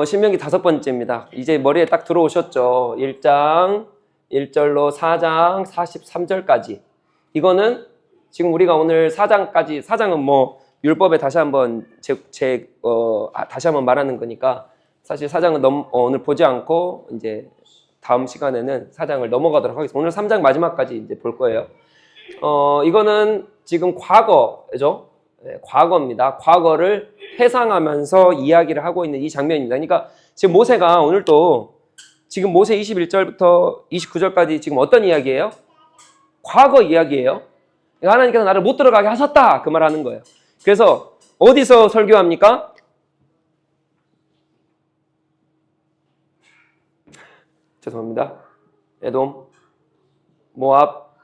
신명기 5번째입니다. 이제 머리에 딱 들어오셨죠. 1장 1절로 4장 43절까지. 이거는 지금 우리가 오늘 4장까지, 4장은 뭐 율법에 다시 한번 다시 한번 말하는 거니까 사실 4장은 오늘 보지 않고 이제 다음 시간에는 4장을 넘어가도록 하겠습니다. 오늘 3장 마지막까지 이제 볼 거예요. 이거는 지금 과거죠. 네, 과거입니다. 과거를 회상하면서 이야기를 하고 있는 이 장면입니다. 그러니까 지금 모세가 오늘도 지금 모세 21절부터 29절까지 지금 어떤 이야기예요? 과거 이야기예요. 그러니까 하나님께서 나를 못 들어가게 하셨다 그 말 하는 거예요. 그래서 어디서 설교합니까? 죄송합니다. 에돔, 모압,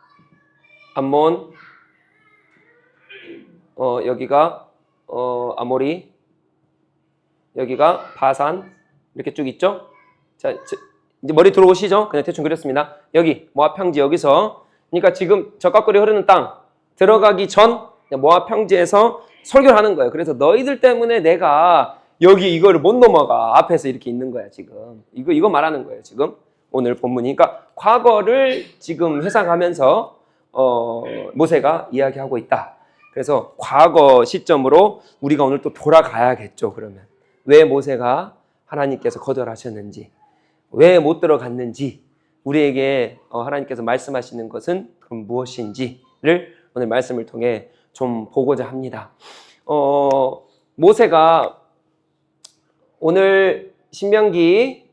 암몬, 여기가 아모리, 여기가 바산 이렇게 쭉 있죠. 자, 이제 머리 들어오시죠? 그냥 대충 그렸습니다. 여기 모압 평지 여기서, 그러니까 지금 적각골이 흐르는 땅 들어가기 전 모압 평지에서 설교를 하는 거예요. 그래서 너희들 때문에 내가 여기 이거를 못 넘어가 앞에서 이렇게 있는 거야 지금. 이거 말하는 거예요 지금 오늘 본문이. 그러니까 과거를 지금 회상하면서 모세가 이야기하고 있다. 그래서 과거 시점으로 우리가 오늘 또 돌아가야겠죠. 그러면 왜 모세가 하나님께서 거절하셨는지, 왜 못 들어갔는지, 우리에게 하나님께서 말씀하시는 것은 그럼 무엇인지를 오늘 말씀을 통해 좀 보고자 합니다. 모세가 오늘 신명기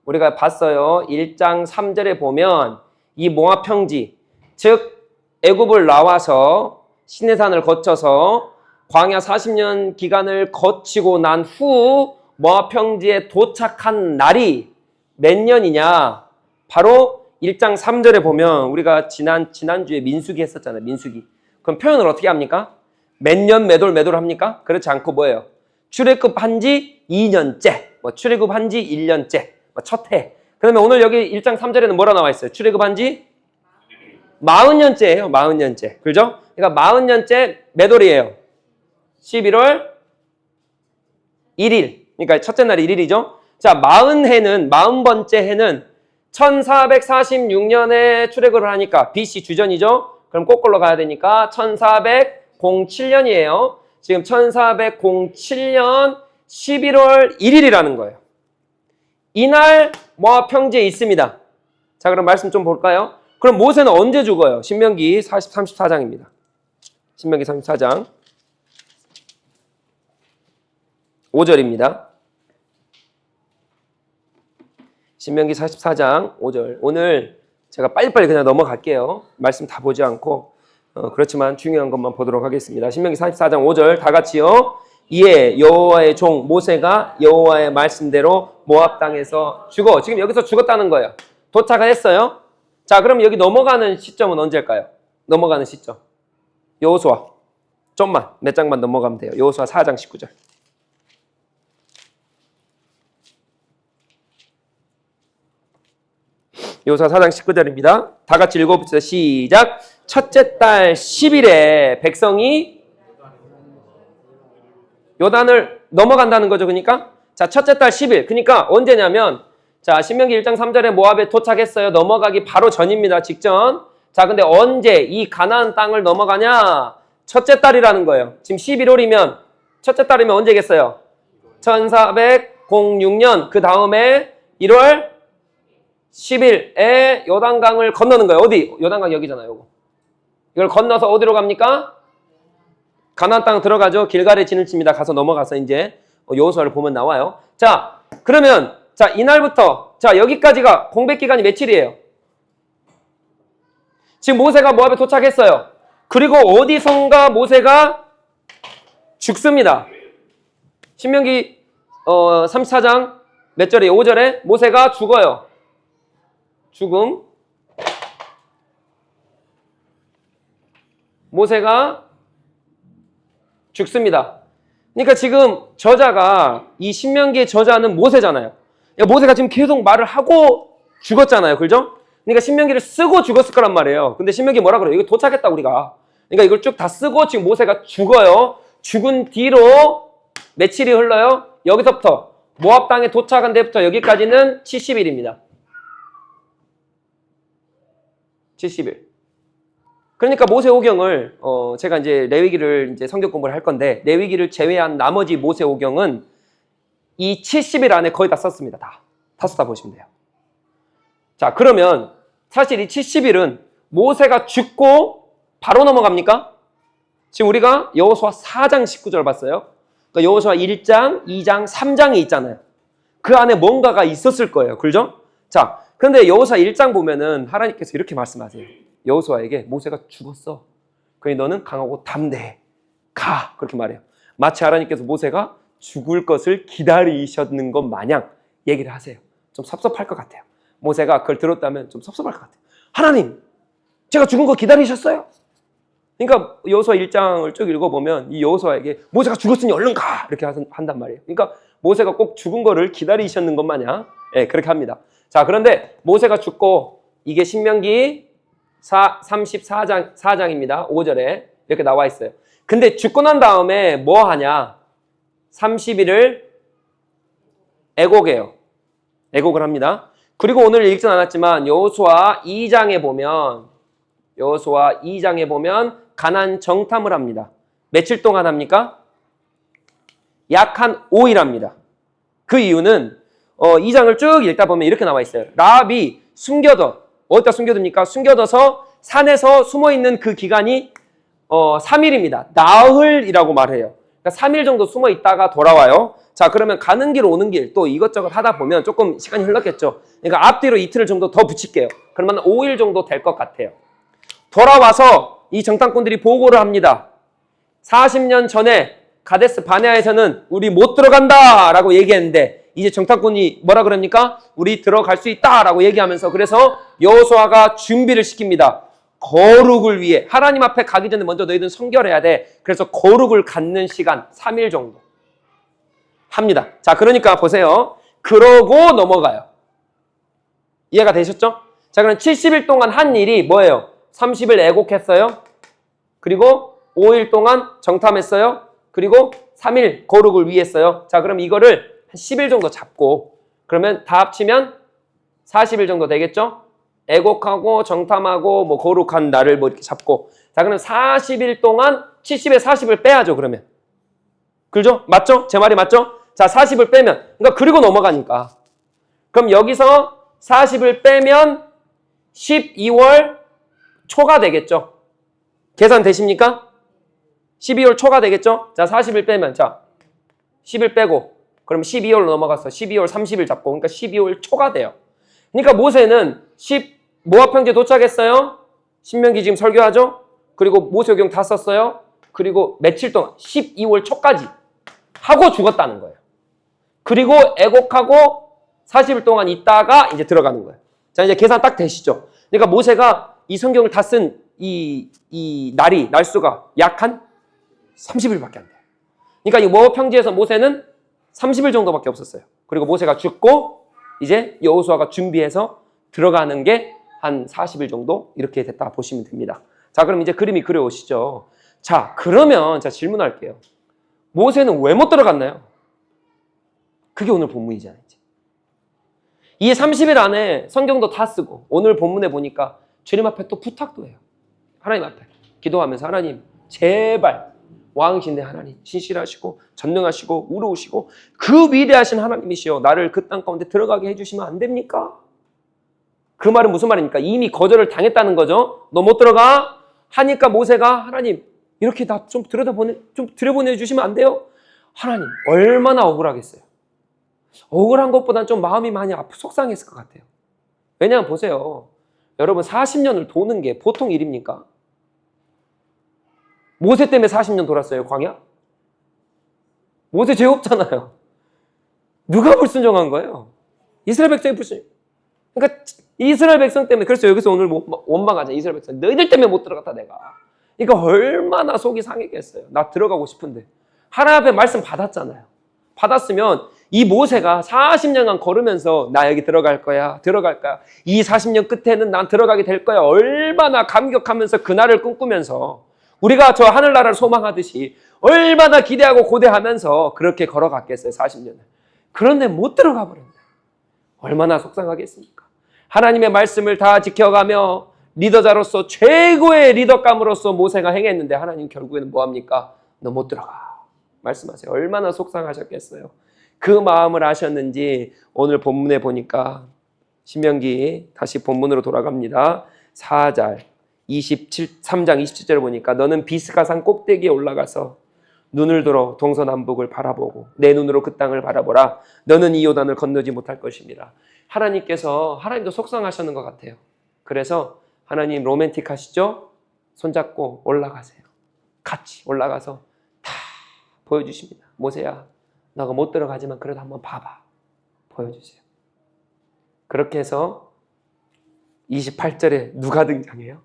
우리가 봤어요. 1장 3절에 보면 이 모압 평지, 즉 애굽을 나와서 시내산을 거쳐서 광야 40년 기간을 거치고 난 후 모압 평지에 도착한 날이 몇 년이냐? 바로 1장 3절에 보면 우리가 지난주에 민수기 했었잖아요. 민수기. 그럼 표현을 어떻게 합니까? 몇 년 매돌 합니까? 그렇지 않고 뭐예요? 출애굽한 지 2년째, 출애굽한 지 1년째, 첫 해. 그러면 오늘 여기 1장 3절에는 뭐라 나와 있어요? 출애굽한 지 40년째예요. 40년째. 그죠? 그러니까 40년째 몇 월이에요? 11월 1일. 그러니까 첫째 날이 1일이죠. 자, 40번째 해는 1446년에 출애굽을 하니까 BC 주전이죠. 그럼 거꾸로 가야 되니까 1407년이에요. 지금 1407년 11월 1일이라는 거예요. 이날 모압 평지에 있습니다. 자, 그럼 말씀 좀 볼까요? 그럼 모세는 언제 죽어요? 신명기 34장입니다. 신명기 34장 5절입니다. 신명기 44장 5절. 오늘 제가 빨리빨리 그냥 넘어갈게요. 말씀 다 보지 않고. 그렇지만 중요한 것만 보도록 하겠습니다. 신명기 44장 5절 다 같이요. 이에 여호와의 종 모세가 여호와의 말씀대로 모압 땅에서 죽어. 지금 여기서 죽었다는 거예요. 도착을 했어요. 자, 그럼 여기 넘어가는 시점은 언제일까요? 넘어가는 시점. 여호수아. 좀만, 몇 장만 넘어가면 돼요. 여호수아 4장 19절. 여호수아 4장 19절입니다. 다 같이 읽어봅시다. 시작. 첫째 달 10일에 백성이 요단을 넘어간다는 거죠. 그러니까 자, 첫째 달 10일. 그러니까 언제냐면 자, 신명기 1장 3절에 모압에 도착했어요. 넘어가기 바로 전입니다. 직전. 자, 근데 언제 이 가나안 땅을 넘어가냐? 첫째 달이라는 거예요. 지금 11월이면 첫째 달이면 언제겠어요? 1406년 그 다음에 1월 10일에 요단강을 건너는 거예요. 어디? 요단강 여기잖아요. 요거. 이걸 건너서 어디로 갑니까? 가나안 땅 들어가죠. 길갈에 진을 칩니다. 가서 넘어가서 이제 여호수아를 보면 나와요. 자, 그러면 자, 이날부터 자, 여기까지가 공백 기간이 며칠이에요? 지금 모세가 모압에 도착했어요. 그리고 어디선가 모세가 죽습니다. 신명기 34장 몇 절이에요? 5절에 모세가 죽어요. 죽음. 모세가 죽습니다. 그러니까 지금 저자가 이 신명기의 저자는 모세잖아요. 모세가 지금 계속 말을 하고 죽었잖아요. 그죠? 그러니까 신명기를 쓰고 죽었을 거란 말이에요. 근데 신명기 뭐라 그래요? 이거 도착했다 우리가. 그러니까 이걸 쭉 다 쓰고 지금 모세가 죽어요. 죽은 뒤로 며칠이 흘러요? 여기서부터 모압 땅에 도착한 데부터 여기까지는 70일입니다. 70일. 그러니까 모세오경을 제가 이제 레위기를 이제 성경 공부를 할 건데 레위기를 제외한 나머지 모세오경은 이 70일 안에 거의 다 썼습니다. 다 썼다 보시면 돼요. 자, 그러면 사실 이 70일은 모세가 죽고 바로 넘어갑니까? 지금 우리가 여호수아 4장 19절 봤어요. 그러니까 여호수아 1장, 2장, 3장이 있잖아요. 그 안에 뭔가가 있었을 거예요. 그죠? 자, 그런데 여호수아 1장 보면은 하나님께서 이렇게 말씀하세요. 여호수아에게 모세가 죽었어. 그러니 너는 강하고 담대해. 가. 그렇게 말해요. 마치 하나님께서 모세가 죽을 것을 기다리셨는 것 마냥 얘기를 하세요. 좀 섭섭할 것 같아요. 모세가 그걸 들었다면 좀 섭섭할 것 같아요. 하나님, 제가 죽은 거 기다리셨어요? 그러니까 여호수아 1장을 쭉 읽어보면 이 여호수아에게 모세가 죽었으니 얼른 가! 이렇게 한단 말이에요. 그러니까 모세가 꼭 죽은 거를 기다리셨는 것 마냥 그렇게 합니다. 자, 그런데 모세가 죽고 이게 신명기 34장입니다. 5절에 이렇게 나와 있어요. 근데 죽고 난 다음에 뭐 하냐? 30일을 애곡해요. 애곡을 합니다. 그리고 오늘 읽진 않았지만 여호수아 2장에 보면 가나안 정탐을 합니다. 며칠 동안 합니까? 약 한 5일 합니다. 그 이유는 2장을 쭉 읽다 보면 이렇게 나와 있어요. 라합이 어디다 숨겨둡니까? 숨겨둬서 산에서 숨어있는 그 기간이 3일입니다. 나흘이라고 말해요. 그러니까 3일 정도 숨어 있다가 돌아와요. 자, 그러면 가는 길 오는 길 또 이것저것 하다 보면 조금 시간이 흘렀겠죠. 그러니까 앞뒤로 이틀 정도 더 붙일게요. 그러면 5일 정도 될 것 같아요. 돌아와서 이 정탐꾼들이 보고를 합니다. 40년 전에 가데스 바네아에서는 우리 못 들어간다 라고 얘기했는데 이제 정탐꾼이 뭐라 그럽니까? 우리 들어갈 수 있다 라고 얘기하면서 그래서 여호수아가 준비를 시킵니다. 거룩을 위해 하나님 앞에 가기 전에 먼저 너희들은 성결해야 돼. 그래서 거룩을 갖는 시간 3일 정도 합니다. 자, 그러니까 보세요. 그러고 넘어가요. 이해가 되셨죠? 자, 그럼 70일 동안 한 일이 뭐예요? 30일 애곡했어요. 그리고 5일 동안 정탐했어요. 그리고 3일 거룩을 위해 했어요. 자, 그럼 이거를 한 10일 정도 잡고 그러면 다 합치면 40일 정도 되겠죠? 애곡하고 정탐하고 뭐 거룩한 날을 뭐 이렇게 잡고 자, 그럼 40일 동안 70에 40을 빼야죠, 그러면. 그죠? 맞죠? 제 말이 맞죠? 자, 40을 빼면 그러니까 그리고 넘어가니까 그럼 여기서 40을 빼면 12월 초가 되겠죠? 계산 되십니까? 12월 초가 되겠죠? 자, 40일 빼면 자 10일 빼고 그럼 12월로 넘어가서 12월 30일 잡고 그러니까 12월 초가 돼요. 그러니까 모세는 모압 평지에 도착했어요. 신명기 지금 설교하죠? 그리고 모세오경 다 썼어요. 그리고 며칠 동안 12월 초까지 하고 죽었다는 거예요. 그리고 애곡하고 40일 동안 있다가 이제 들어가는 거예요. 자, 이제 계산 딱 되시죠? 그러니까 모세가 이 성경을 다 쓴 이 날수가 약 한 30일밖에 안 돼요. 그러니까 이 모압 평지에서 모세는 30일 정도밖에 없었어요. 그리고 모세가 죽고 이제 여호수아가 준비해서 들어가는 게 한 40일 정도 이렇게 됐다 보시면 됩니다. 자, 그럼 이제 그림이 그려오시죠. 자, 그러면 자 질문할게요. 모세는 왜 못 들어갔나요? 그게 오늘 본문이잖아요. 이 30일 안에 성경도 다 쓰고 오늘 본문에 보니까 주님 앞에 또 부탁도 해요. 하나님 앞에 기도하면서 하나님 제발 왕이신 내 하나님 신실하시고 전능하시고 의로우시고 그 위대하신 하나님이시여 나를 그 땅 가운데 들어가게 해주시면 안 됩니까? 그 말은 무슨 말입니까? 이미 거절을 당했다는 거죠. 너 못 들어가? 하니까 모세가 하나님 이렇게 나 좀 들여보내 주시면 안 돼요? 하나님 얼마나 억울하겠어요. 억울한 것보다는 좀 마음이 많이 속상했을 것 같아요. 왜냐하면 보세요. 여러분 40년을 도는 게 보통 일입니까? 모세 때문에 40년 돌았어요, 광야? 모세 죄 없잖아요. 누가 불순종한 거예요? 이스라엘 백성이 불순종. 그러니까 이스라엘 백성 때문에 그래서 여기서 오늘 원망하자. 이스라엘 백성 너희들 때문에 못 들어갔다 내가. 그러니까 얼마나 속이 상했겠어요. 나 들어가고 싶은데. 하나님 앞에 말씀 받았잖아요. 받았으면 이 모세가 40년간 걸으면서 나 여기 들어갈 거야. 이 40년 끝에는 난 들어가게 될 거야. 얼마나 감격하면서 그날을 꿈꾸면서 우리가 저 하늘나라를 소망하듯이 얼마나 기대하고 고대하면서 그렇게 걸어갔겠어요. 40년을. 그런데 못 들어가 버린다. 얼마나 속상하겠습니까? 하나님의 말씀을 다 지켜가며 리더자로서 최고의 리더감으로서 모세가 행했는데 하나님 결국에는 뭐합니까? 너 못 들어가. 말씀하세요. 얼마나 속상하셨겠어요. 그 마음을 아셨는지 오늘 본문에 보니까 신명기 다시 본문으로 돌아갑니다. 4절 3장 27절을 보니까 너는 비스가산 꼭대기에 올라가서 눈을 들어 동서남북을 바라보고 내 눈으로 그 땅을 바라보라. 너는 이 요단을 건너지 못할 것입니다. 하나님도 속상하셨는 것 같아요. 그래서 하나님 로맨틱하시죠? 손잡고 올라가세요. 같이 올라가서 다 보여주십니다. 모세야, 너가 못 들어가지만 그래도 한번 봐봐. 보여주세요. 그렇게 해서 28절에 누가 등장해요?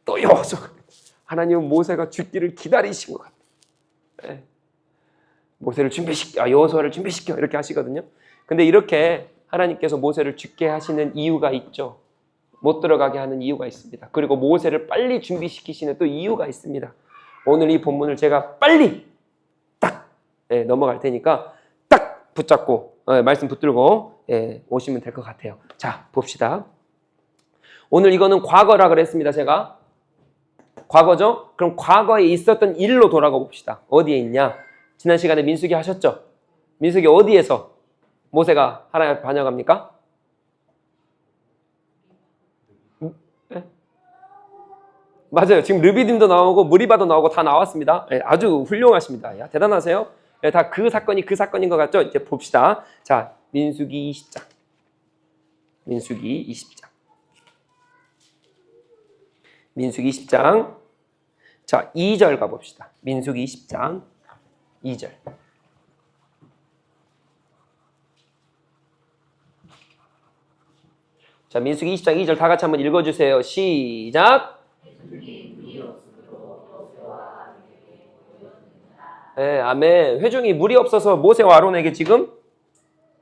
또 여호수아가. 하나님은 모세가 죽기를 기다리신 것 같아요. 네. 모세를 여호수아를 준비시켜 이렇게 하시거든요. 근데 이렇게 하나님께서 모세를 죽게 하시는 이유가 있죠. 못 들어가게 하는 이유가 있습니다. 그리고 모세를 빨리 준비시키시는 또 이유가 있습니다. 오늘 이 본문을 제가 빨리 딱 넘어갈 테니까 딱 붙잡고 말씀 붙들고 오시면 될 것 같아요. 자, 봅시다. 오늘 이거는 과거라 그랬습니다. 제가 과거죠? 그럼 과거에 있었던 일로 돌아가 봅시다. 어디에 있냐? 지난 시간에 민수기 하셨죠? 민수기 어디에서 모세가 하나님 앞에 반역합니까? 네? 맞아요. 지금 르비딤도 나오고 무리바도 나오고 다 나왔습니다. 네, 아주 훌륭하십니다. 야, 대단하세요. 네, 다 그 사건인 것 같죠? 이제 봅시다. 자, 민수기 20장. 민수기 20장. 민수기 20장. 자, 2절 가봅시다. 민수기 20장 2절. 자, 민수기 20장 2절 다 같이 한번 읽어주세요. 시작. 네, 아멘. 회중이 물이 없어서 모세와 아론에게 지금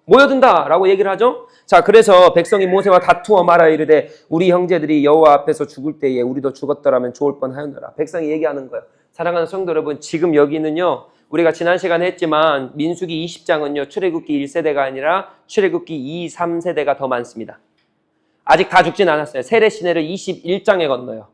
모여든다라고 얘기를 하죠. 자, 그래서 백성이 모세와 다투어 말하 이르되 우리 형제들이 여호와 앞에서 죽을 때에 우리도 죽었더라면 좋을 뻔하였노라. 백성이 얘기하는 거예요. 사랑하는 성도 여러분, 지금 여기는요, 우리가 지난 시간에 했지만 민수기 20장은요 출애굽기 1세대가 아니라 출애굽기 2, 3세대가 더 많습니다. 아직 다 죽진 않았어요. 세례 시내를 21장에 건너요.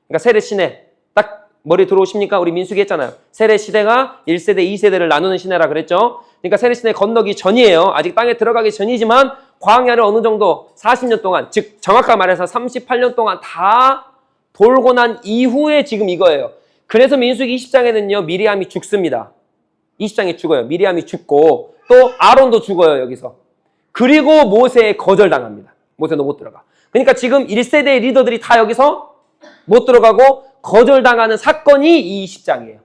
그러니까 세례 시내 딱 머리 들어오십니까? 우리 민수기 했잖아요. 세례 시대가 1세대, 2세대를 나누는 시내라 그랬죠. 그러니까 세례 시내 건너기 전이에요. 아직 땅에 들어가기 전이지만 광야를 어느 정도 40년 동안, 즉 정확하게 말해서 38년 동안 다 돌고 난 이후에 지금 이거예요. 그래서 민수기 20장에는요 미리암이 죽습니다. 20장에 죽어요. 미리암이 죽고 또 아론도 죽어요. 여기서. 그리고 모세에 거절당합니다. 모세도 못 들어가. 그러니까 지금 1세대의 리더들이 다 여기서 못 들어가고 거절당하는 사건이 이 20장이에요.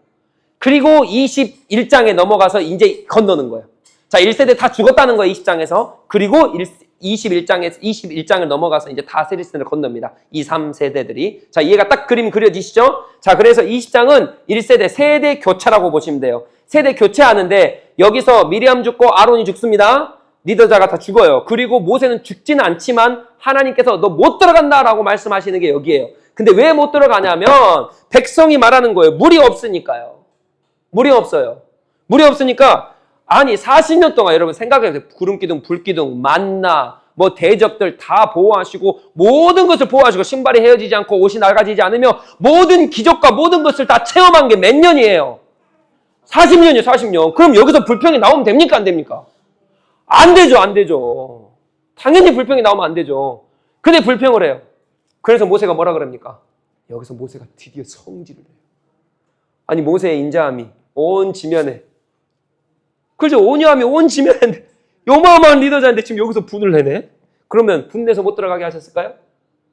그리고 21장에 넘어가서 이제 건너는 거예요. 자, 1세대 다 죽었다는 거예요. 20장에서. 그리고 21장을 넘어가서 이제 다 세리스를 건넙니다. 2, 3세대들이. 자, 이해가 딱 그림 그려지시죠? 자, 그래서 20장은 1세대 세대 교체라고 보시면 돼요. 세대 교체하는데 여기서 미리암 죽고 아론이 죽습니다. 리더자가 다 죽어요. 그리고 모세는 죽지는 않지만 하나님께서 너 못 들어간다라고 말씀하시는 게 여기예요. 근데 왜 못 들어가냐면 백성이 말하는 거예요. 물이 없으니까요. 물이 없어요. 물이 없으니까 아니 40년 동안 여러분 생각해보세요. 구름기둥, 불기둥, 만나, 뭐 대적들 다 보호하시고 모든 것을 보호하시고 신발이 헤어지지 않고 옷이 낡아지지 않으며 모든 기적과 모든 것을 다 체험한 게 몇 년이에요? 40년이에요. 40년. 그럼 여기서 불평이 나오면 됩니까? 안 됩니까? 안 되죠. 안 되죠. 당연히 불평이 나오면 안 되죠. 근데 불평을 해요. 그래서 모세가 뭐라 그럽니까? 여기서 모세가 드디어 성질을 해요. 아니 모세의 인자함이 온 지면에, 그렇죠? 온유함이 온 지면에 요마어마한 리더자인데 지금 여기서 분을 내네? 그러면 분내서 못 들어가게 하셨을까요?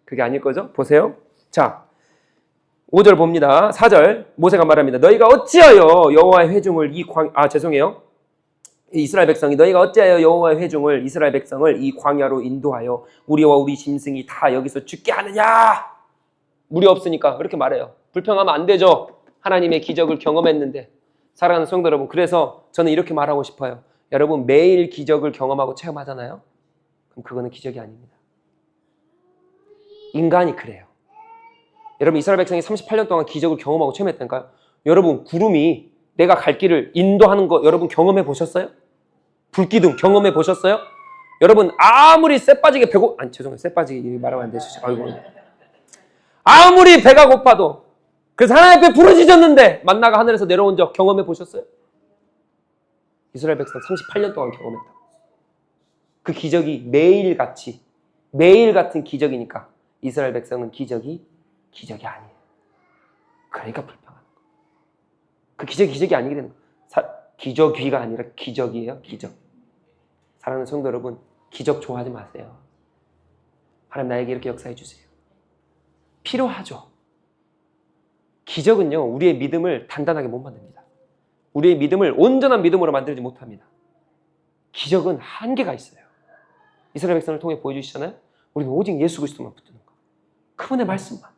그게 아닐 거죠? 보세요. 자, 5절 봅니다. 4절 모세가 말합니다. 너희가 어찌하여 여호와의 회중을 이스라엘 백성이 너희가 어찌하여 여호와의 회중을 이스라엘 백성을 이 광야로 인도하여 우리와 우리 짐승이 다 여기서 죽게 하느냐? 물이 없으니까 그렇게 말해요. 불평하면 안 되죠. 하나님의 기적을 경험했는데. 사랑하는 성도 여러분, 그래서 저는 이렇게 말하고 싶어요. 여러분 매일 기적을 경험하고 체험하잖아요. 그럼 그거는 기적이 아닙니다. 인간이 그래요. 여러분 이스라엘 백성이 38년 동안 기적을 경험하고 체험했다니까요. 여러분 구름이 내가 갈 길을 인도하는 거 여러분 경험해 보셨어요? 불기둥 경험해 보셨어요? 여러분 아무리 쎄 빠지게 죄송해요. 쎄 빠지게 말하면 안 되죠. 아이고. 아무리 배가 고파도 그래서 하나님 앞에 부르짖었는데 만나가 하늘에서 내려온 적 경험해 보셨어요? 이스라엘 백성 38년 동안 경험했다. 그 기적이 매일 같은 기적이니까 이스라엘 백성은 기적이 아니에요. 그러니까 불평하는 거예요. 그 기적이 아니게 되는 거예요. 기적이가 아니라 기적이에요. 기적. 사랑하는 성도 여러분, 기적 좋아하지 마세요. 하나님 나에게 이렇게 역사해 주세요. 필요하죠. 기적은요, 우리의 믿음을 단단하게 못 만듭니다. 우리의 믿음을 온전한 믿음으로 만들지 못합니다. 기적은 한계가 있어요. 이스라엘 백성을 통해 보여주시잖아요. 우리는 오직 예수 그리스도만 붙드는 거. 그분의 말씀만.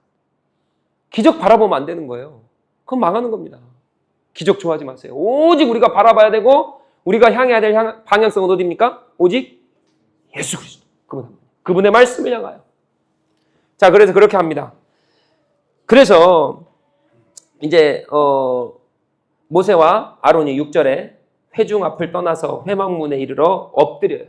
기적 바라보면 안 되는 거예요. 그건 망하는 겁니다. 기적 좋아하지 마세요. 오직 우리가 바라봐야 되고 우리가 향해야 될 방향성은 어디입니까? 오직 예수 그리스도. 그분의 말씀을 향하여. 자, 그래서 그렇게 합니다. 그래서 이제 모세와 아론이 6절에 회중 앞을 떠나서 회막문에 이르러 엎드려요.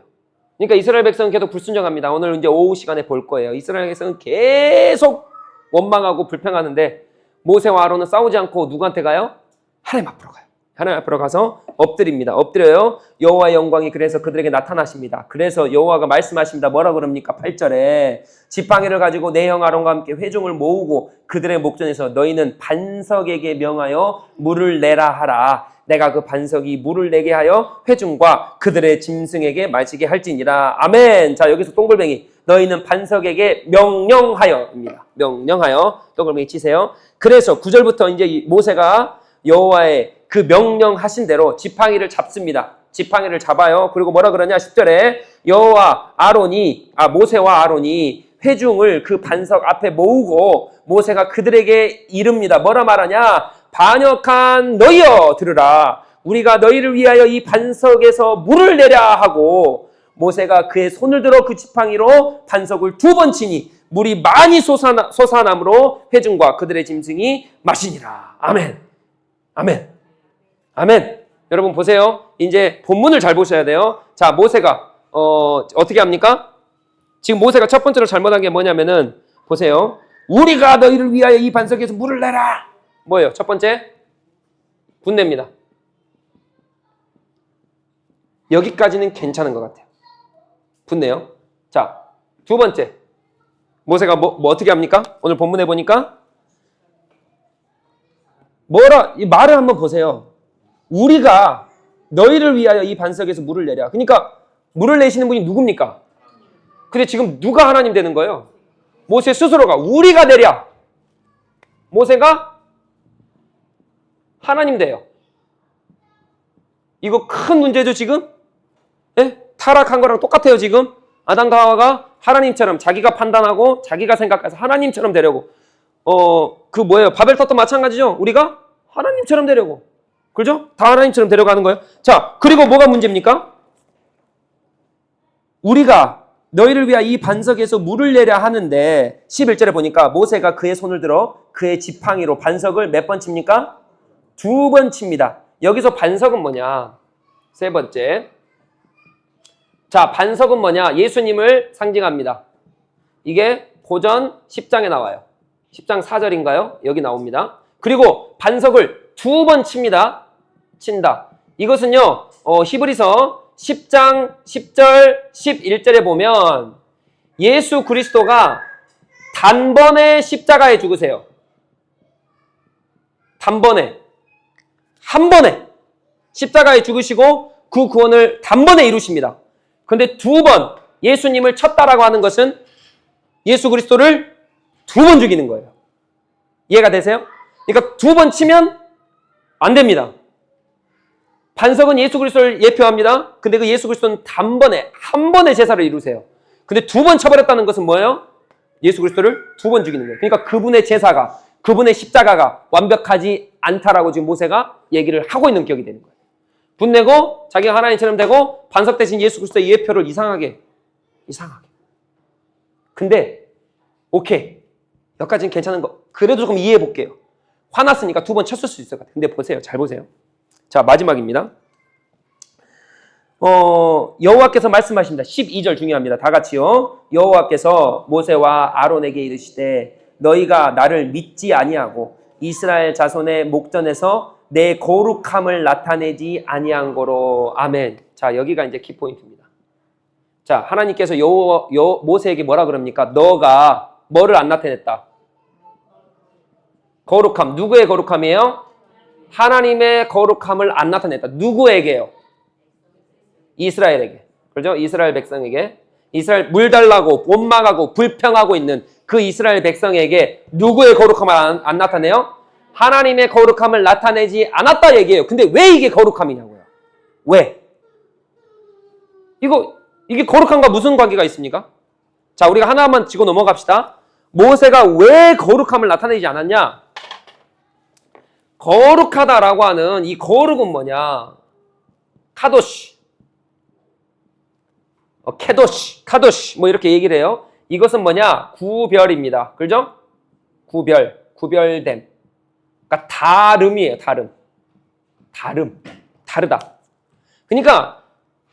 그러니까 이스라엘 백성은 계속 불순종합니다. 오늘 이제 오후 시간에 볼 거예요. 이스라엘 백성은 계속 원망하고 불평하는데 모세와 아론은 싸우지 않고 누구한테 가요? 하나님 앞으로 가요. 하나님 앞으로 가서 엎드립니다. 엎드려요. 여호와의 영광이 그래서 그들에게 나타나십니다. 그래서 여호와가 말씀하십니다. 뭐라 그럽니까? 8절에 지팡이를 가지고 내 형 아론과 함께 회중을 모으고 그들의 목전에서 너희는 반석에게 명하여 물을 내라 하라. 내가 그 반석이 물을 내게 하여 회중과 그들의 짐승에게 마시게 할지니라. 아멘. 자, 여기서 동글뱅이. 너희는 반석에게 명령하여입니다. 명령하여 동글뱅이 치세요. 그래서 9절부터 이제 모세가 여호와의 그 명령하신 대로 지팡이를 잡습니다. 지팡이를 잡아요. 그리고 뭐라 그러냐? 10절에 모세와 아론이 회중을 그 반석 앞에 모으고 모세가 그들에게 이릅니다. 뭐라 말하냐? 반역한 너희여 들으라. 우리가 너희를 위하여 이 반석에서 물을 내랴 하고 모세가 그의 손을 들어 그 지팡이로 반석을 2번 치니 물이 많이 솟아남으로 회중과 그들의 짐승이 마시니라. 아멘. 아멘. 아멘. 여러분 보세요. 이제 본문을 잘 보셔야 돼요. 자, 모세가 어떻게 합니까? 지금 모세가 첫 번째로 잘못한 게 뭐냐면은 보세요. 우리가 너희를 위하여 이 반석에서 물을 내라. 뭐예요? 첫 번째 분내입니다. 여기까지는 괜찮은 것 같아요. 분내요. 자, 두 번째 모세가 뭐 어떻게 합니까? 오늘 본문에 보니까 이 말을 한번 보세요. 우리가 너희를 위하여 이 반석에서 물을 내랴. 그러니까 물을 내시는 분이 누굽니까? 근데 지금 누가 하나님 되는 거예요? 모세 스스로가 우리가 내랴. 모세가 하나님 돼요. 이거 큰 문제죠 지금? 예? 타락한 거랑 똑같아요 지금. 아담과 하와가 하나님처럼 자기가 판단하고 자기가 생각해서 하나님처럼 되려고 바벨탑도 마찬가지죠. 우리가 하나님처럼 되려고. 그죠? 다 하나님처럼 데려가는 거예요. 자, 그리고 뭐가 문제입니까? 우리가 너희를 위하여 이 반석에서 물을 내려 하는데 11절에 보니까 모세가 그의 손을 들어 그의 지팡이로 반석을 몇 번 칩니까? 2번 칩니다. 여기서 반석은 뭐냐? 세 번째. 자, 반석은 뭐냐? 예수님을 상징합니다. 이게 고전 10장에 나와요. 10장 4절인가요? 여기 나옵니다. 그리고 반석을 2번 칩니다. 친다. 이것은요, 히브리서 10장 10절 11절에 보면 예수 그리스도가 단번에 십자가에 죽으세요. 단번에. 한 번에 십자가에 죽으시고 그 구원을 단번에 이루십니다. 그런데 2번 예수님을 쳤다라고 하는 것은 예수 그리스도를 2번 죽이는 거예요. 이해가 되세요? 그러니까 2번 치면 안 됩니다. 반석은 예수 그리스도를 예표합니다. 근데 그 예수 그리스도는 단번에 한 번의 제사를 이루세요. 근데 2번 쳐버렸다는 것은 뭐예요? 예수 그리스도를 2번 죽이는 거예요. 그러니까 그분의 제사가, 그분의 십자가가 완벽하지 않다라고 지금 모세가 얘기를 하고 있는 격이 되는 거예요. 분내고 자기가 하나님처럼 되고 반석 대신 예수 그리스도의 예표를 이상하게. 근데 오케이. 여기까지는 괜찮은 거. 그래도 조금 이해해 볼게요. 화났으니까 2번 쳤을 수 있을 것 같아요. 근데 보세요. 잘 보세요. 자, 마지막입니다. 여호와께서 말씀하십니다. 12절 중요합니다. 다 같이요. 여호와께서 모세와 아론에게 이르시되 너희가 나를 믿지 아니하고 이스라엘 자손의 목전에서 내 거룩함을 나타내지 아니한 거로. 아멘. 자, 여기가 이제 키포인트입니다. 자, 하나님께서 모세에게 뭐라 그럽니까? 너가 뭐를 안 나타냈다? 거룩함. 누구의 거룩함이에요? 하나님의 거룩함을 안 나타냈다. 누구에게요? 이스라엘에게. 그렇죠? 이스라엘 백성에게. 이스라엘 물 달라고 원망하고 불평하고 있는 그 이스라엘 백성에게 누구의 거룩함을 안 나타내요? 하나님의 거룩함을 나타내지 않았다 얘기해요. 근데 왜 이게 거룩함이냐고요? 왜? 이게 거룩함과 무슨 관계가 있습니까? 자, 우리가 하나만 짚고 넘어갑시다. 모세가 왜 거룩함을 나타내지 않았냐? 거룩하다라고 하는 이 거룩은 뭐냐? 카도시, 케도시, 카도시 뭐 이렇게 얘기를 해요. 이것은 뭐냐? 구별입니다. 그죠? 구별, 구별됨. 그러니까 다름이에요. 다르다. 그러니까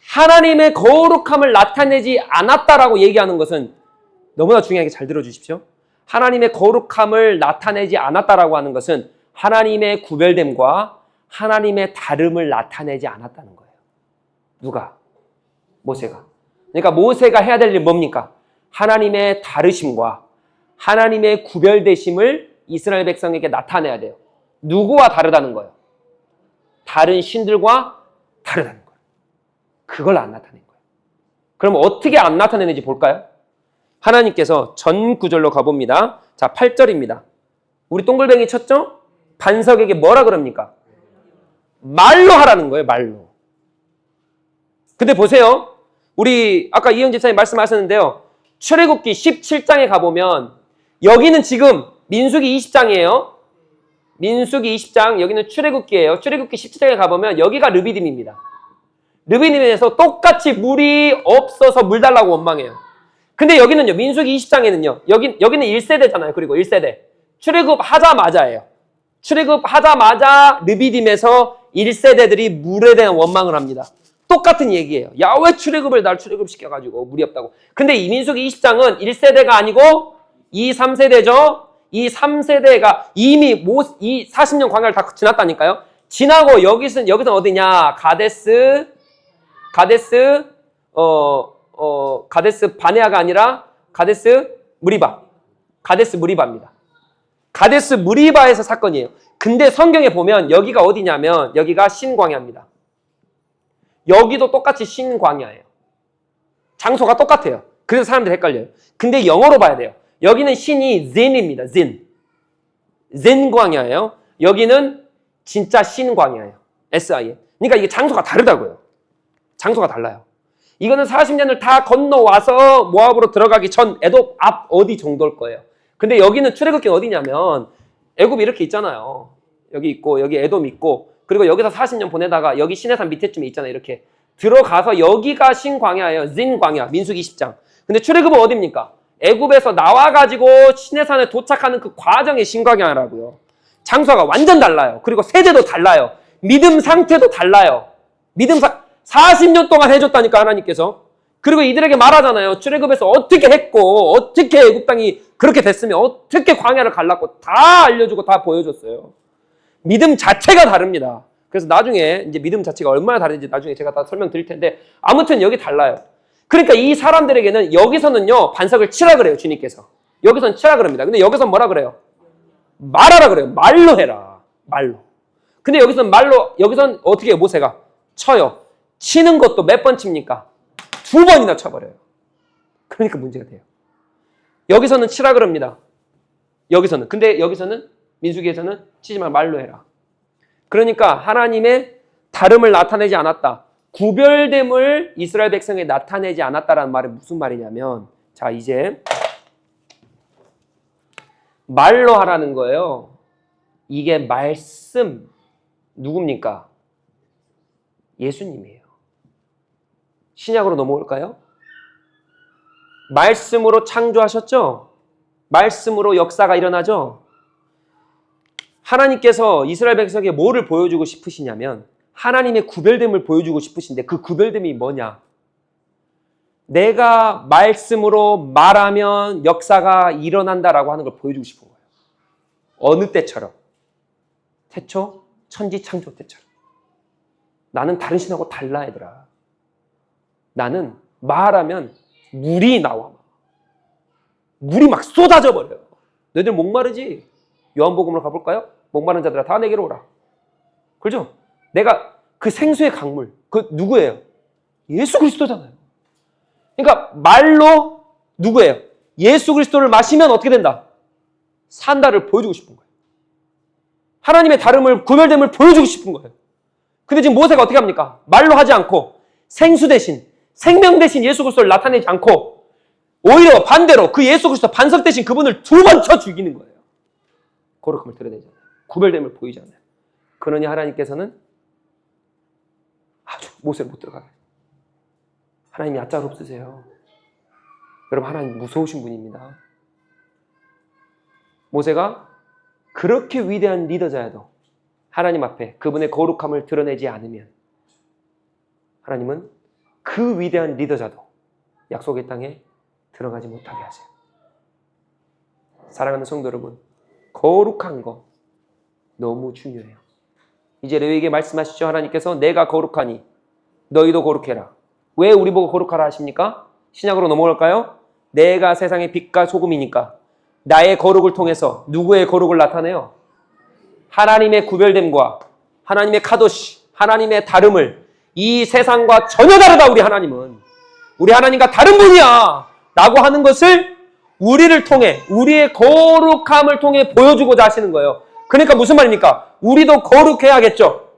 하나님의 거룩함을 나타내지 않았다라고 얘기하는 것은 너무나 중요하게 잘 들어주십시오. 하나님의 거룩함을 나타내지 않았다라고 하는 것은 하나님의 구별됨과 하나님의 다름을 나타내지 않았다는 거예요. 누가? 모세가. 그러니까 모세가 해야 될 일 뭡니까? 하나님의 다르심과 하나님의 구별되심을 이스라엘 백성에게 나타내야 돼요. 누구와 다르다는 거예요? 다른 신들과 다르다는 거예요. 그걸 안 나타낸 거예요. 그럼 어떻게 안 나타내는지 볼까요? 하나님께서 전 구절로 가봅니다. 자, 8절입니다. 우리 동글뱅이 쳤죠? 반석에게 뭐라 그럽니까? 말로 하라는 거예요. 말로. 근데 보세요. 우리 아까 이영 집사님 말씀하셨는데요. 출애굽기 17장에 가보면 여기는 지금 민수기 20장이에요. 민수기 20장, 여기는 출애굽기예요. 출애굽기 17장에 가보면 여기가 르비딤입니다. 르비딤에서 똑같이 물이 없어서 물 달라고 원망해요. 근데 여기는요, 민수기 20장에는요, 여기는 1세대잖아요. 그리고 1세대. 출애굽하자마자예요. 출애굽하자마자 르비딤에서 1세대들이 물에 대한 원망을 합니다. 똑같은 얘기예요. 야, 왜 출애굽을 날 출애굽시켜가지고 물이 없다고. 근데 이 민수기 20장은 1세대가 아니고 2, 3세대죠. 이 3세대가 이미 이 40년 광야를 다 지났다니까요. 지나고 여기서는 어디냐? 가데스 바네아가 아니라 가데스 무리바입니다. 가데스 무리바에서 사건이에요. 근데 성경에 보면 여기가 어디냐면 여기가 신광야입니다. 여기도 똑같이 신광야예요. 장소가 똑같아요. 그래서 사람들이 헷갈려요. 근데 영어로 봐야 돼요. 여기는 신이 젠입니다. 젠 광야예요. 여기는 진짜 신광야예요. SIN. 그러니까 이게 장소가 다르다고요. 장소가 달라요. 이거는 40년을 다 건너와서 모압으로 들어가기 전 에돔 앞 어디 정도일 거예요. 근데 여기는 출애굽기는 어디냐면 애굽이 이렇게 있잖아요. 여기 있고 여기 에돔 있고 그리고 여기서 40년 보내다가 여기 시내산 밑에쯤에 있잖아요. 이렇게 들어가서 여기가 신광야예요. 진 광야. 민수기 20장. 근데 출애굽은 어디입니까? 애굽에서 나와가지고 시내산에 도착하는 그 과정의 신광야라고요. 장소가 완전 달라요. 그리고 세대도 달라요. 믿음 상태도 달라요. 40년 동안 해줬다니까 하나님께서. 그리고 이들에게 말하잖아요. 출애굽에서 어떻게 했고 어떻게 애굽 땅이 그렇게 됐으면 어떻게 광야를 갈랐고 다 알려주고 다 보여줬어요. 믿음 자체가 다릅니다. 그래서 나중에 이제 믿음 자체가 얼마나 다른지 나중에 제가 다 설명드릴 텐데 아무튼 여기 달라요. 그러니까 이 사람들에게는 여기서는요 반석을 치라 그래요. 주님께서. 여기서는 치라 그럽니다. 근데 여기서는 뭐라 그래요? 말하라 그래요. 말로 해라. 말로. 근데 여기서는 어떻게 해요? 모세가 쳐요. 치는 것도 몇 번 칩니까? 2번이나 쳐버려요. 그러니까 문제가 돼요. 여기서는 치라 그럽니다. 근데 여기서는 민수기에서는 치지 말 말로 해라. 그러니까 하나님의 다름을 나타내지 않았다. 구별됨을 이스라엘 백성에 나타내지 않았다라는 말은 무슨 말이냐면 자 이제 말로 하라는 거예요. 이게 말씀 누굽니까? 예수님이에요. 신약으로 넘어올까요? 말씀으로 창조하셨죠? 말씀으로 역사가 일어나죠? 하나님께서 이스라엘 백성에게 뭐를 보여주고 싶으시냐면 하나님의 구별됨을 보여주고 싶으신데 그 구별됨이 뭐냐? 내가 말씀으로 말하면 역사가 일어난다라고 하는 걸 보여주고 싶은 거예요. 어느 때처럼? 태초 천지 창조 때처럼. 나는 다른 신하고 달라 얘들아. 나는 말하면 물이 나와. 물이 막 쏟아져 버려요. 너희들 목마르지? 요한복음으로 가볼까요? 목마른 자들아 다 내게로 오라. 그렇죠? 내가 그 생수의 강물, 그 누구예요? 예수 그리스도잖아요. 그러니까 말로 누구예요? 예수 그리스도를 마시면 어떻게 된다? 산다를 보여주고 싶은 거예요. 하나님의 다름을, 구별됨을 보여주고 싶은 거예요. 근데 지금 모세가 어떻게 합니까? 말로 하지 않고 생수 대신, 생명 대신 예수 그리스도를 나타내지 않고 오히려 반대로 그 예수 그리스도 반석 대신 그분을 두 번 쳐 죽이는 거예요. 거룩함을 드러내잖아요. 구별됨을 보이잖아요. 그러니 하나님께서는 아주 모세를 못 들어가게. 하나님이 얕잘 없으세요. 여러분 하나님 무서우신 분입니다. 모세가 그렇게 위대한 리더자여도 하나님 앞에 그분의 거룩함을 드러내지 않으면 하나님은 그 위대한 리더자도 약속의 땅에 들어가지 못하게 하세요. 사랑하는 성도 여러분, 거룩한 거 너무 중요해요. 이제 레위에게 말씀하시죠. 하나님께서 내가 거룩하니 너희도 거룩해라. 왜 우리 보고 거룩하라 하십니까? 신약으로 넘어갈까요? 내가 세상의 빛과 소금이니까 나의 거룩을 통해서 누구의 거룩을 나타내요? 하나님의 구별됨과 하나님의 카도시, 하나님의 다름을 이 세상과 전혀 다르다 우리 하나님은. 우리 하나님과 다른 분이야 라고 하는 것을 우리를 통해, 우리의 거룩함을 통해 보여주고자 하시는 거예요. 그러니까 무슨 말입니까? 우리도 거룩해야겠죠?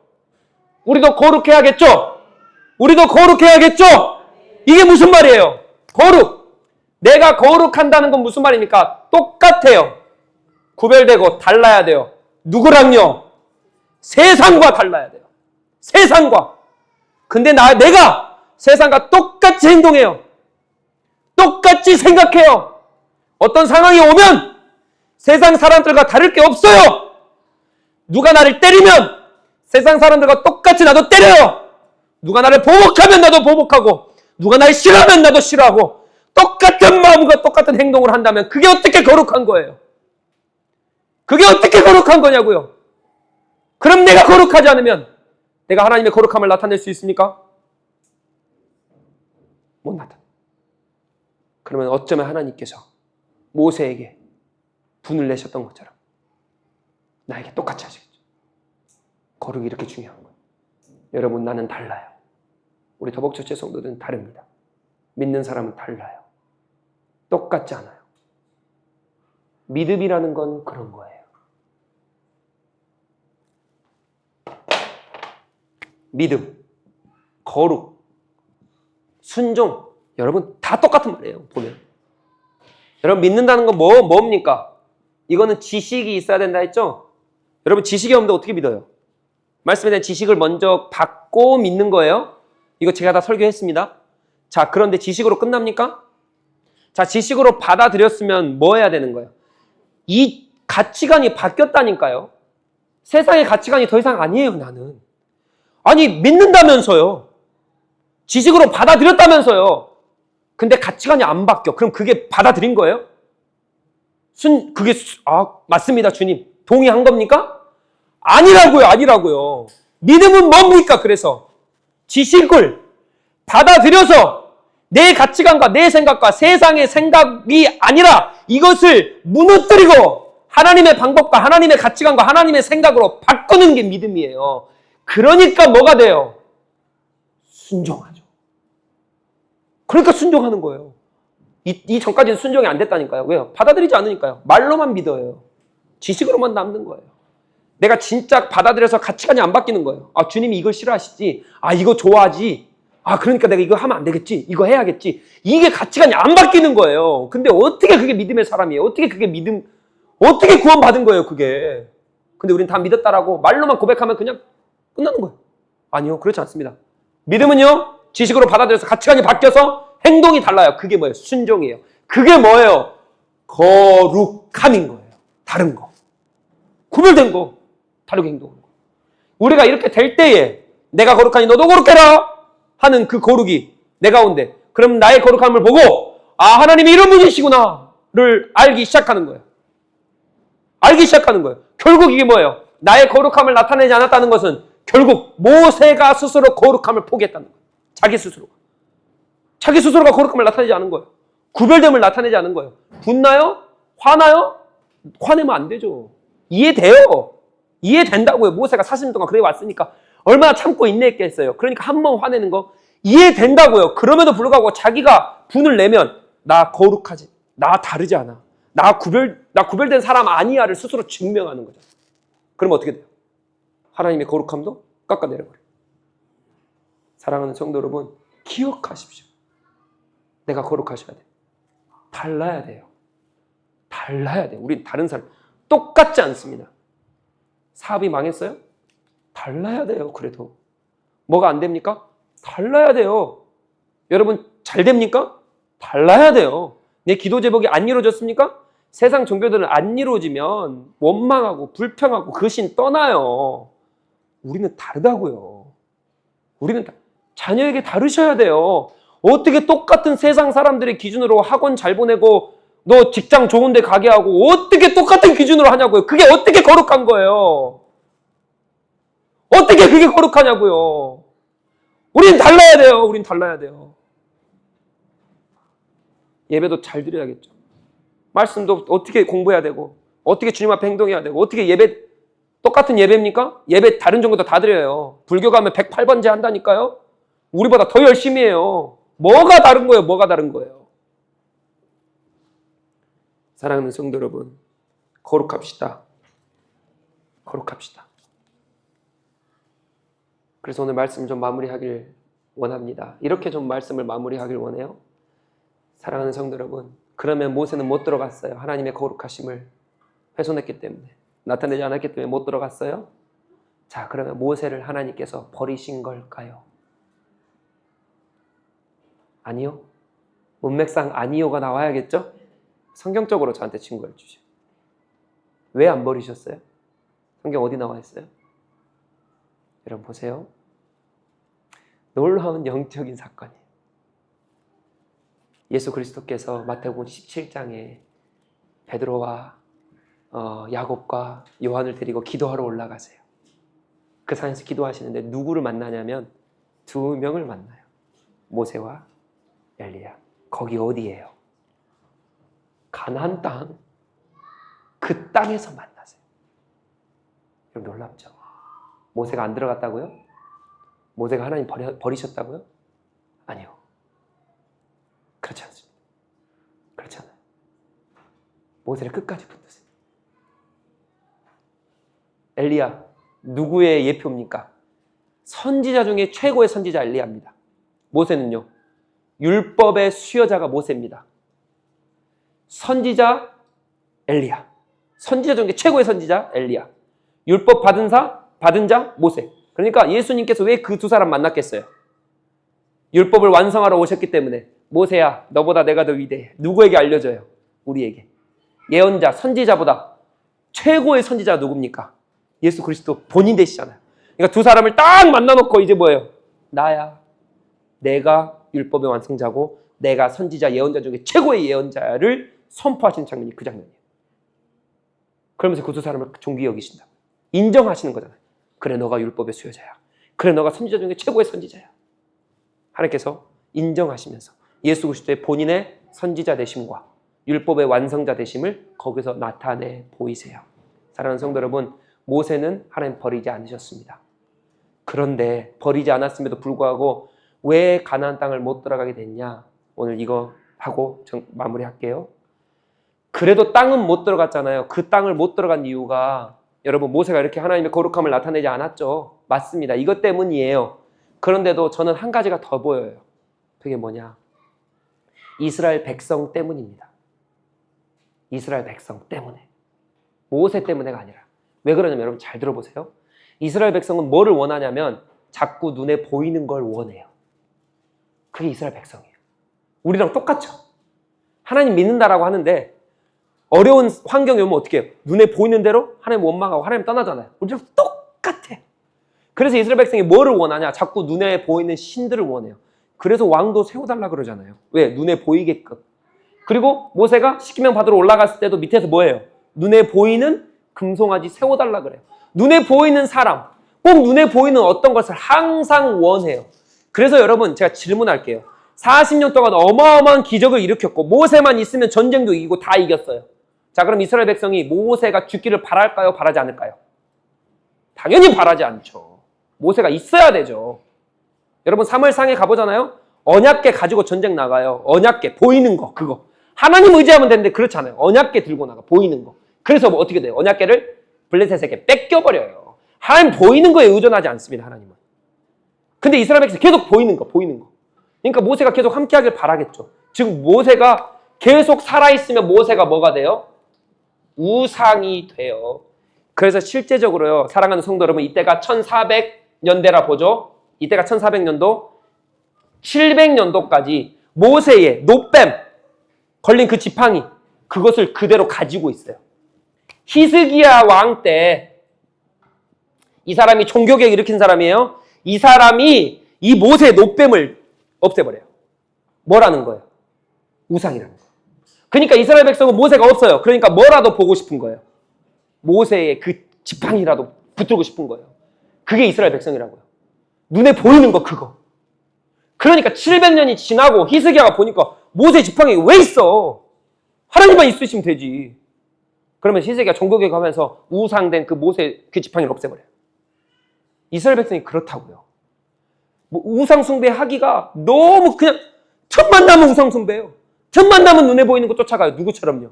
우리도 거룩해야겠죠? 우리도 거룩해야겠죠? 이게 무슨 말이에요? 거룩. 내가 거룩한다는 건 무슨 말입니까? 똑같아요. 구별되고 달라야 돼요. 누구랑요? 세상과 달라야 돼요. 세상과. 근데 내가 세상과 똑같이 행동해요. 똑같이 생각해요. 어떤 상황이 오면 세상 사람들과 다를 게 없어요. 누가 나를 때리면 세상 사람들과 똑같이 나도 때려요. 누가 나를 보복하면 나도 보복하고 누가 나를 싫어하면 나도 싫어하고 똑같은 마음과 똑같은 행동을 한다면 그게 어떻게 거룩한 거예요? 그게 어떻게 거룩한 거냐고요? 그럼 내가 거룩하지 않으면 내가 하나님의 거룩함을 나타낼 수 있습니까? 못 나타내. 그러면 어쩌면 하나님께서 모세에게 분을 내셨던 것처럼 나에게 똑같이 하시겠죠. 거룩이 이렇게 중요한 거예요. 여러분 나는 달라요. 우리 더벅처치 성도들은 다릅니다. 믿는 사람은 달라요. 똑같지 않아요. 믿음이라는 건 그런 거예요. 믿음, 거룩, 순종, 여러분 다 똑같은 말이에요. 보면 여러분 믿는다는 건 뭡니까? 이거는 지식이 있어야 된다 했죠? 여러분 지식이 없는데 어떻게 믿어요? 말씀에 대한 지식을 먼저 받고 믿는 거예요. 이거 제가 다 설교했습니다. 자, 그런데 지식으로 끝납니까? 자, 지식으로 받아들였으면 뭐 해야 되는 거예요? 이 가치관이 바뀌었다니까요. 세상의 가치관이 더 이상 아니에요, 나는. 아니, 믿는다면서요. 지식으로 받아들였다면서요. 근데 가치관이 안 바뀌어. 그럼 그게 받아들인 거예요? 맞습니다, 주님. 동의한 겁니까? 아니라고요. 믿음은 뭡니까, 그래서? 지식을 받아들여서 내 가치관과 내 생각과 세상의 생각이 아니라 이것을 무너뜨리고 하나님의 방법과 하나님의 가치관과 하나님의 생각으로 바꾸는 게 믿음이에요. 그러니까 뭐가 돼요? 순종하죠. 그러니까 순종하는 거예요. 이 전까지는 순종이 안 됐다니까요. 왜요? 받아들이지 않으니까요. 말로만 믿어요. 지식으로만 남는 거예요. 내가 진짜 받아들여서 가치관이 안 바뀌는 거예요. 아, 주님이 이걸 싫어하시지. 아, 이거 좋아하지. 아, 그러니까 내가 이거 하면 안 되겠지. 이거 해야겠지. 이게 가치관이 안 바뀌는 거예요. 근데 어떻게 그게 믿음의 사람이에요? 어떻게 구원받은 거예요, 그게. 근데 우린 다 믿었다라고 말로만 고백하면 그냥 끝나는 거예요. 아니요, 그렇지 않습니다. 믿음은요, 지식으로 받아들여서 가치관이 바뀌어서 행동이 달라요. 그게 뭐예요? 순종이에요. 그게 뭐예요? 거룩함인 거예요. 다른 거. 구별된 거. 다르게 행동하는 거. 우리가 이렇게 될 때에 내가 거룩하니 너도 거룩해라 하는 그 거룩이 내 가운데, 그럼 나의 거룩함을 보고 아, 하나님이 이런 분이시구나를 알기 시작하는 거예요. 알기 시작하는 거예요. 결국 이게 뭐예요? 나의 거룩함을 나타내지 않았다는 것은 결국 모세가 스스로 거룩함을 포기했다는 거예요. 자기 스스로가 거룩함을 나타내지 않은 거예요. 구별됨을 나타내지 않은 거예요. 분나요? 화나요? 화내면 안 되죠. 이해돼요. 이해된다고요. 모세가 40년 동안 그래 왔으니까 얼마나 참고 인내했겠어요. 그러니까 한 번 화내는 거 이해된다고요. 그럼에도 불구하고 자기가 분을 내면 나 거룩하지, 나 다르지 않아, 나 구별된 사람 아니야를 스스로 증명하는 거죠. 그럼 어떻게 돼요? 하나님의 거룩함도 깎아내려버려요. 사랑하는 성도 여러분, 기억하십시오. 내가 거룩하셔야 돼요. 달라야 돼요. 달라야 돼요. 우린 다른 사람 똑같지 않습니다. 사업이 망했어요? 달라야 돼요. 그래도 뭐가 안 됩니까? 달라야 돼요. 여러분 잘 됩니까? 달라야 돼요. 내 기도 제목이 안 이루어졌습니까? 세상 종교들은 안 이루어지면 원망하고 불평하고 그 신 떠나요. 우리는 다르다고요. 우리는 자녀에게 다르셔야 돼요. 어떻게 똑같은 세상 사람들의 기준으로 학원 잘 보내고 너 직장 좋은 데 가게 하고 어떻게 똑같은 기준으로 하냐고요. 그게 어떻게 거룩한 거예요. 어떻게 그게 거룩하냐고요. 우린 달라야 돼요. 우린 달라야 돼요. 예배도 잘 드려야겠죠. 말씀도 어떻게 공부해야 되고 어떻게 주님 앞에 행동해야 되고 어떻게 예배 똑같은 예배입니까? 예배 다른 종교도 다 드려요. 불교 가면 108번째 한다니까요. 우리보다 더 열심히 해요. 뭐가 다른 거예요? 뭐가 다른 거예요? 사랑하는 성도 여러분, 거룩합시다. 거룩합시다. 그래서 오늘 말씀 좀 마무리하길 원합니다. 이렇게 좀 말씀을 마무리하길 원해요. 사랑하는 성도 여러분, 그러면 모세는 못 들어갔어요. 하나님의 거룩하심을 훼손했기 때문에, 나타내지 않았기 때문에 못 들어갔어요. 자, 그러면 모세를 하나님께서 버리신 걸까요? 아니요. 문맥상 아니요가 나와야겠죠? 성경적으로 저한테 증거해 주죠. 왜 안 버리셨어요? 성경 어디 나와 있어요? 여러분 보세요. 놀라운 영적인 사건이에요. 예수 그리스도께서 마태복음 17장에 베드로와 야곱과 요한을 데리고 기도하러 올라가세요. 그 산에서 기도하시는데 누구를 만나냐면 두 명을 만나요. 모세와 엘리야. 거기 어디예요? 가나안 땅. 그 땅에서 만나세요. 여러분 놀랍죠? 모세가 안 들어갔다고요? 모세가 하나님 버리셨다고요? 아니요. 그렇지 않습니다. 그렇지 않아요. 모세를 끝까지 붙드세요. 엘리야, 누구의 예표입니까? 선지자 중에 최고의 선지자 엘리야입니다. 모세는요, 율법의 수여자가 모세입니다. 선지자 엘리야. 선지자 중에 최고의 선지자 엘리야. 율법 받은 자 모세. 그러니까 예수님께서 왜 그 두 사람 만났겠어요? 율법을 완성하러 오셨기 때문에. 모세야, 너보다 내가 더 위대해. 누구에게 알려줘요? 우리에게. 예언자, 선지자보다 최고의 선지자가 누굽니까? 예수 그리스도 본인 되시잖아요. 그러니까 두 사람을 딱 만나놓고 이제 뭐예요? 나야. 내가 율법의 완성자고 내가 선지자, 예언자 중에 최고의 예언자를 선포하시는 장면이 그 장면이에요. 그러면서 그 두 사람을 존귀 여기신다. 인정하시는 거잖아요. 그래, 너가 율법의 수여자야. 그래, 너가 선지자 중에 최고의 선지자야. 하나님께서 인정하시면서 예수 그리스도의 본인의 선지자 되심과 율법의 완성자 되심을 거기서 나타내 보이세요. 사랑하는 성도 여러분, 모세는 하나님 버리지 않으셨습니다. 그런데 버리지 않았음에도 불구하고 왜 가나안 땅을 못 들어가게 됐냐? 오늘 이거 하고 마무리할게요. 그래도 땅은 못 들어갔잖아요. 그 땅을 못 들어간 이유가 여러분 모세가 이렇게 하나님의 거룩함을 나타내지 않았죠. 맞습니다. 이것 때문이에요. 그런데도 저는 한 가지가 더 보여요. 그게 뭐냐? 이스라엘 백성 때문입니다. 이스라엘 백성 때문에. 모세 때문에가 아니라. 왜 그러냐면 여러분 잘 들어보세요. 이스라엘 백성은 뭐를 원하냐면 자꾸 눈에 보이는 걸 원해요. 그게 이스라엘 백성이에요. 우리랑 똑같죠. 하나님 믿는다라고 하는데 어려운 환경이 오면 어떻게 해요? 눈에 보이는 대로 하나님 원망하고 하나님 떠나잖아요. 우리랑 똑같아. 그래서 이스라엘 백성이 뭐를 원하냐? 자꾸 눈에 보이는 신들을 원해요. 그래서 왕도 세워달라 그러잖아요. 왜? 눈에 보이게끔. 그리고 모세가 십계명 받으러 올라갔을 때도 밑에서 뭐예요? 눈에 보이는 금송아지 세워달라 그래요. 눈에 보이는 사람, 꼭 눈에 보이는 어떤 것을 항상 원해요. 그래서 여러분 제가 질문할게요. 40년 동안 어마어마한 기적을 일으켰고 모세만 있으면 전쟁도 이기고 다 이겼어요. 자, 그럼 이스라엘 백성이 모세가 죽기를 바랄까요? 바라지 않을까요? 당연히 바라지 않죠. 모세가 있어야 되죠. 여러분 사무엘상에 가보잖아요. 언약궤 가지고 전쟁 나가요. 언약궤 보이는 거 그거. 하나님 의지하면 되는데 그렇잖아요. 언약궤 들고 나가 보이는 거. 그래서 뭐 어떻게 돼요? 언약궤를 블레셋에게 뺏겨버려요. 하나님 보이는 거에 의존하지 않습니다. 하나님은. 근데 이스라엘 백성 계속 보이는 거. 그러니까 모세가 계속 함께하길 바라겠죠. 즉 모세가 계속 살아있으면 모세가 뭐가 돼요? 우상이 돼요. 그래서 실제적으로요. 사랑하는 성도 여러분 이때가 1400년대라 보죠. 이때가 1400년도 700년도까지 모세의 노뱀 걸린 그 지팡이 그것을 그대로 가지고 있어요. 히스기야 왕 때 이 사람이 종교개혁 일으킨 사람이에요. 이 사람이 이 모세의 노뱀을 없애버려요. 뭐라는 거예요? 우상이라는 거예요. 그러니까 이스라엘 백성은 모세가 없어요. 그러니까 뭐라도 보고 싶은 거예요. 모세의 그 지팡이라도 붙들고 싶은 거예요. 그게 이스라엘 백성이라고요. 눈에 보이는 거 그거. 그러니까 700년이 지나고 히스기야가 보니까 모세 지팡이 왜 있어? 하나님만 있으시면 되지. 그러면 히스기야가 종교개혁 하면서 우상된 그 모세 그 지팡이를 없애버려요. 이스라엘 백성이 그렇다고요. 뭐 우상 숭배하기가 너무 그냥 틈만 나면 우상 숭배예요. 틈만 나면 눈에 보이는 거 쫓아가요. 누구처럼요?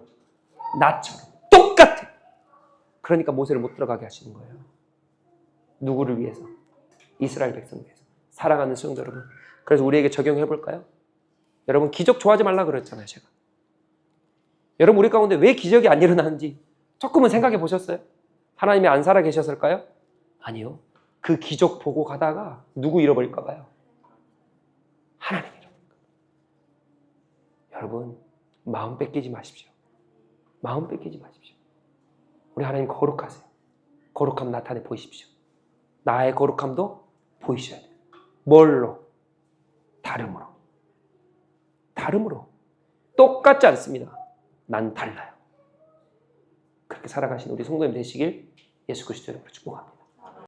나처럼. 똑같아. 그러니까 모세를 못 들어가게 하시는 거예요. 누구를 위해서? 이스라엘 백성을 위해서. 사랑하는 성도 여러분. 그래서 우리에게 적용해 볼까요? 여러분 기적 좋아하지 말라 그랬잖아요. 제가. 여러분 우리 가운데 왜 기적이 안 일어나는지 조금은 생각해 보셨어요? 하나님이 안 살아 계셨을까요? 아니요. 그 기적 보고 가다가 누구 잃어버릴까 봐요. 하나님 잃어버릴까. 여러분 마음 뺏기지 마십시오. 마음 뺏기지 마십시오. 우리 하나님 거룩하세요. 거룩함 나타내 보이십시오. 나의 거룩함도 보이셔야 돼요. 뭘로? 다름으로. 다름으로. 똑같지 않습니다. 난 달라요. 그렇게 살아가신 우리 성도님 되시길 예수 그리스도 이름으로 축복합니다.